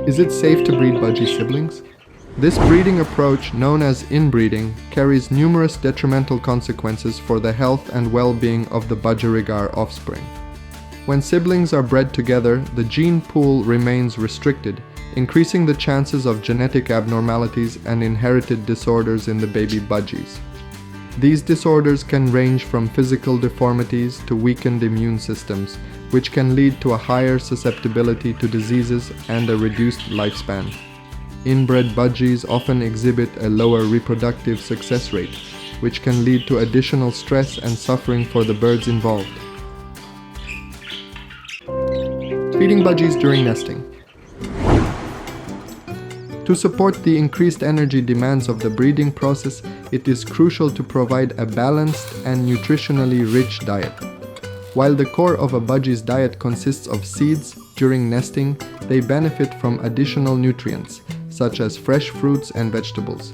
Is it safe to breed budgie siblings? This breeding approach, known as inbreeding, carries numerous detrimental consequences for the health and well-being of the Budgerigar offspring. When siblings are bred together, the gene pool remains restricted, increasing the chances of genetic abnormalities and inherited disorders in the baby budgies. These disorders can range from physical deformities to weakened immune systems, which can lead to a higher susceptibility to diseases and a reduced lifespan. Inbred budgies often exhibit a lower reproductive success rate, which can lead to additional stress and suffering for the birds involved. Feeding budgies during nesting. To support the increased energy demands of the breeding process, it is crucial to provide a balanced and nutritionally rich diet. While the core of a budgie's diet consists of seeds, during nesting, they benefit from additional nutrients, such as fresh fruits and vegetables.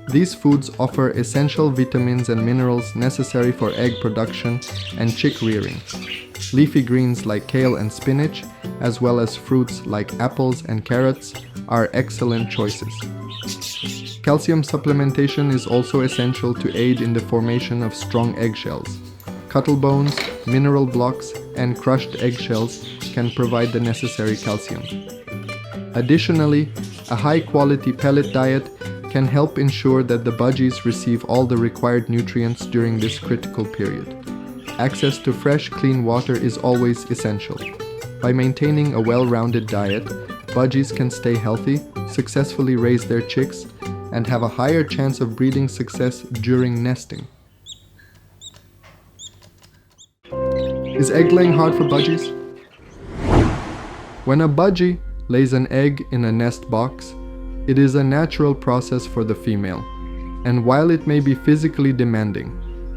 These foods offer essential vitamins and minerals necessary for egg production and chick rearing. Leafy greens like kale and spinach, as well as fruits like apples and carrots, are excellent choices. Calcium supplementation is also essential to aid in the formation of strong eggshells. Cuttle bones, mineral blocks, and crushed eggshells can provide the necessary calcium. Additionally, a high-quality pellet diet can help ensure that the budgies receive all the required nutrients during this critical period. Access to fresh, clean water is always essential. By maintaining a well-rounded diet, budgies can stay healthy, successfully raise their chicks, and have a higher chance of breeding success during nesting. Is egg laying hard for budgies? When a budgie lays an egg in a nest box, it is a natural process for the female, and while it may be physically demanding,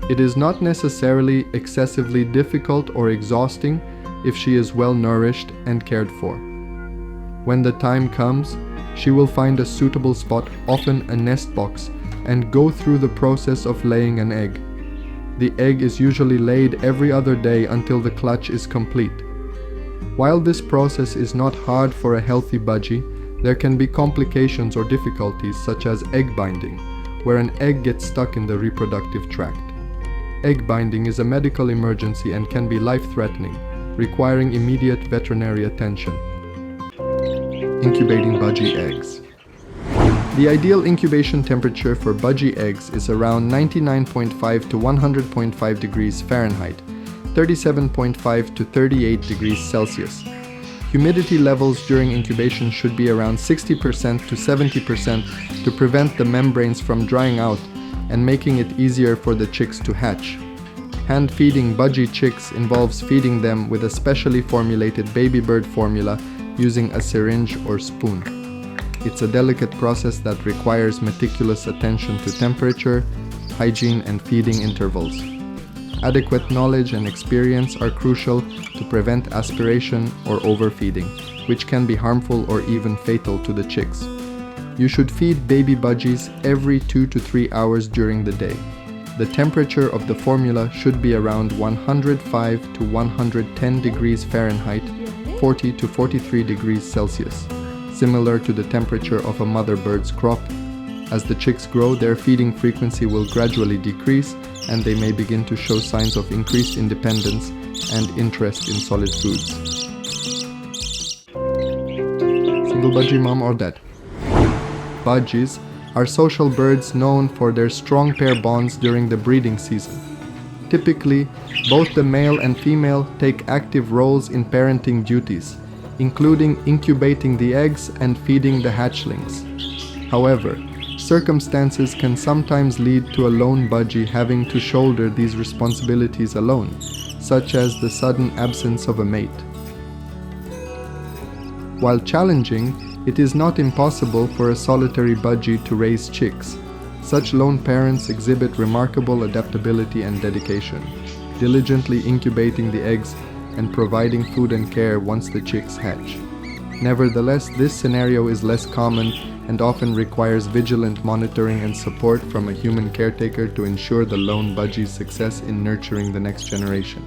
it is not necessarily excessively difficult or exhausting if she is well nourished and cared for. When the time comes, she will find a suitable spot, often a nest box, and go through the process of laying an egg. The egg is usually laid every other day until the clutch is complete. While this process is not hard for a healthy budgie, there can be complications or difficulties such as egg binding, where an egg gets stuck in the reproductive tract. Egg binding is a medical emergency and can be life-threatening, requiring immediate veterinary attention. Incubating budgie eggs. The ideal incubation temperature for budgie eggs is around 99.5 to 100.5 degrees Fahrenheit, 37.5 to 38 degrees Celsius. Humidity levels during incubation should be around 60% to 70% to prevent the membranes from drying out and making it easier for the chicks to hatch. Hand feeding budgie chicks involves feeding them with a specially formulated baby bird formula using a syringe or spoon. It's a delicate process that requires meticulous attention to temperature, hygiene, and feeding intervals. Adequate knowledge and experience are crucial to prevent aspiration or overfeeding, which can be harmful or even fatal to the chicks. You should feed baby budgies every 2 to 3 hours during the day. The temperature of the formula should be around 105 to 110 degrees Fahrenheit, 40 to 43 degrees Celsius, similar to the temperature of a mother bird's crop. As the chicks grow, their feeding frequency will gradually decrease, and they may begin to show signs of increased independence and interest in solid foods. Single budgie, mom or dad? Budgies are social birds known for their strong pair bonds during the breeding season. Typically, both the male and female take active roles in parenting duties, including incubating the eggs and feeding the hatchlings. However, circumstances can sometimes lead to a lone budgie having to shoulder these responsibilities alone, such as the sudden absence of a mate. While challenging, it is not impossible for a solitary budgie to raise chicks. Such lone parents exhibit remarkable adaptability and dedication, diligently incubating the eggs and providing food and care once the chicks hatch. Nevertheless, this scenario is less common and often requires vigilant monitoring and support from a human caretaker to ensure the lone budgie's success in nurturing the next generation.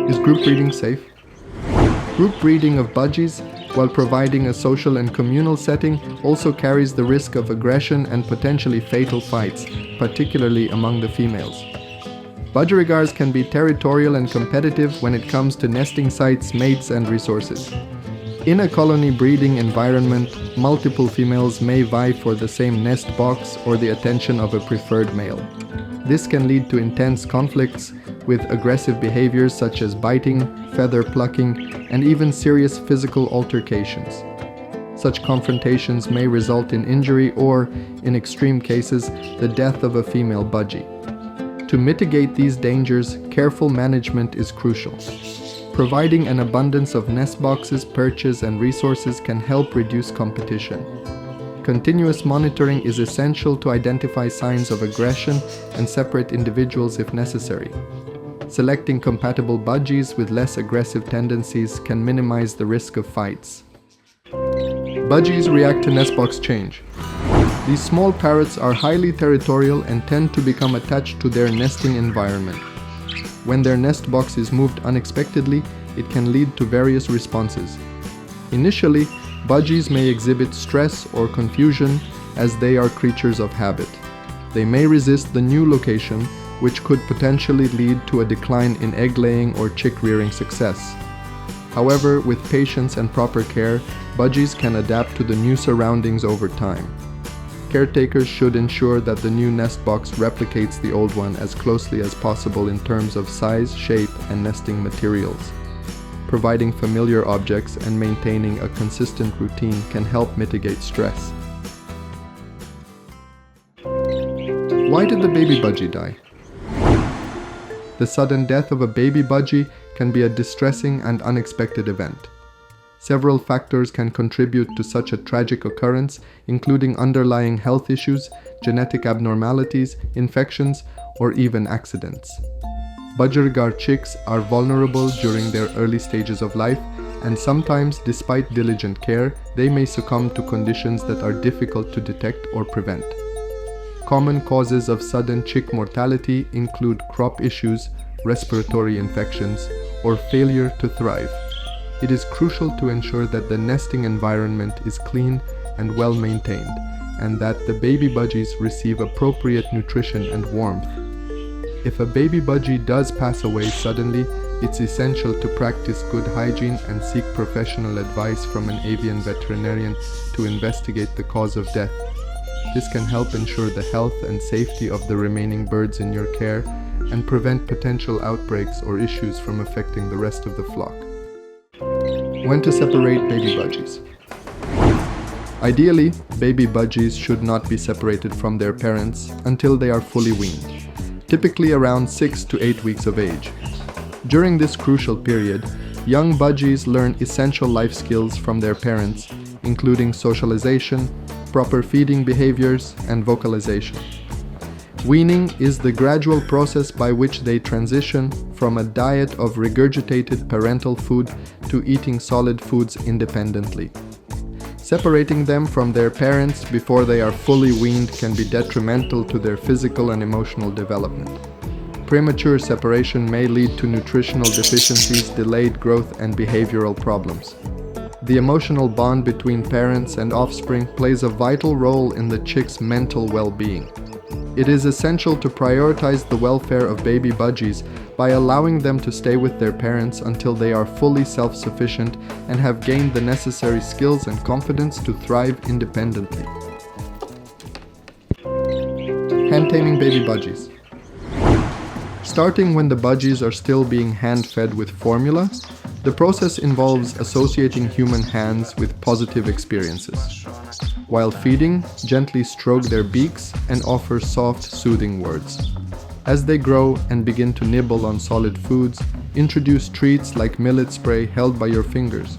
Is group breeding safe? Group breeding of budgies, while providing a social and communal setting, also carries the risk of aggression and potentially fatal fights, particularly among the females. Budgerigars can be territorial and competitive when it comes to nesting sites, mates, and resources. In a colony breeding environment, multiple females may vie for the same nest box or the attention of a preferred male. This can lead to intense conflicts with aggressive behaviors such as biting, feather plucking, and even serious physical altercations. Such confrontations may result in injury or, in extreme cases, the death of a female budgie. To mitigate these dangers, careful management is crucial. Providing an abundance of nest boxes, perches, and resources can help reduce competition. Continuous monitoring is essential to identify signs of aggression and separate individuals if necessary. Selecting compatible budgies with less aggressive tendencies can minimize the risk of fights. Budgies react to nest box change. These small parrots are highly territorial and tend to become attached to their nesting environment. When their nest box is moved unexpectedly, it can lead to various responses. Initially, budgies may exhibit stress or confusion as they are creatures of habit. They may resist the new location, which could potentially lead to a decline in egg-laying or chick-rearing success. However, with patience and proper care, budgies can adapt to the new surroundings over time. Caretakers should ensure that the new nest box replicates the old one as closely as possible in terms of size, shape, and nesting materials. Providing familiar objects and maintaining a consistent routine can help mitigate stress. Why did the baby budgie die? The sudden death of a baby budgie can be a distressing and unexpected event. Several factors can contribute to such a tragic occurrence, including underlying health issues, genetic abnormalities, infections, or even accidents. Budgerigar chicks are vulnerable during their early stages of life, and sometimes, despite diligent care, they may succumb to conditions that are difficult to detect or prevent. Common causes of sudden chick mortality include crop issues, respiratory infections, or failure to thrive. It is crucial to ensure that the nesting environment is clean and well maintained, and that the baby budgies receive appropriate nutrition and warmth. If a baby budgie does pass away suddenly, it's essential to practice good hygiene and seek professional advice from an avian veterinarian to investigate the cause of death. This can help ensure the health and safety of the remaining birds in your care and prevent potential outbreaks or issues from affecting the rest of the flock. When to separate baby budgies? Ideally, baby budgies should not be separated from their parents until they are fully weaned, typically around 6 to 8 weeks of age. During this crucial period, young budgies learn essential life skills from their parents, including socialization, proper feeding behaviors, and vocalization. Weaning is the gradual process by which they transition from a diet of regurgitated parental food to eating solid foods independently. Separating them from their parents before they are fully weaned can be detrimental to their physical and emotional development. Premature separation may lead to nutritional deficiencies, delayed growth, and behavioral problems. The emotional bond between parents and offspring plays a vital role in the chick's mental well-being. It is essential to prioritize the welfare of baby budgies by allowing them to stay with their parents until they are fully self-sufficient and have gained the necessary skills and confidence to thrive independently. Hand-taming baby budgies. Starting when the budgies are still being hand-fed with formula, the process involves associating human hands with positive experiences. While feeding, gently stroke their beaks and offer soft, soothing words. As they grow and begin to nibble on solid foods, introduce treats like millet spray held by your fingers.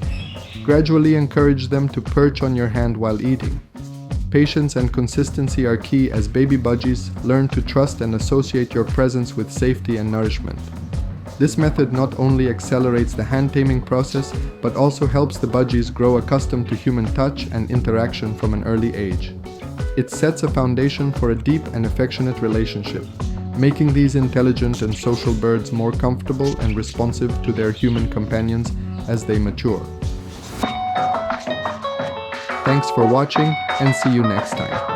Gradually encourage them to perch on your hand while eating. Patience and consistency are key as baby budgies learn to trust and associate your presence with safety and nourishment. This method not only accelerates the hand-taming process, but also helps the budgies grow accustomed to human touch and interaction from an early age. It sets a foundation for a deep and affectionate relationship, making these intelligent and social birds more comfortable and responsive to their human companions as they mature. Thanks for watching and see you next time.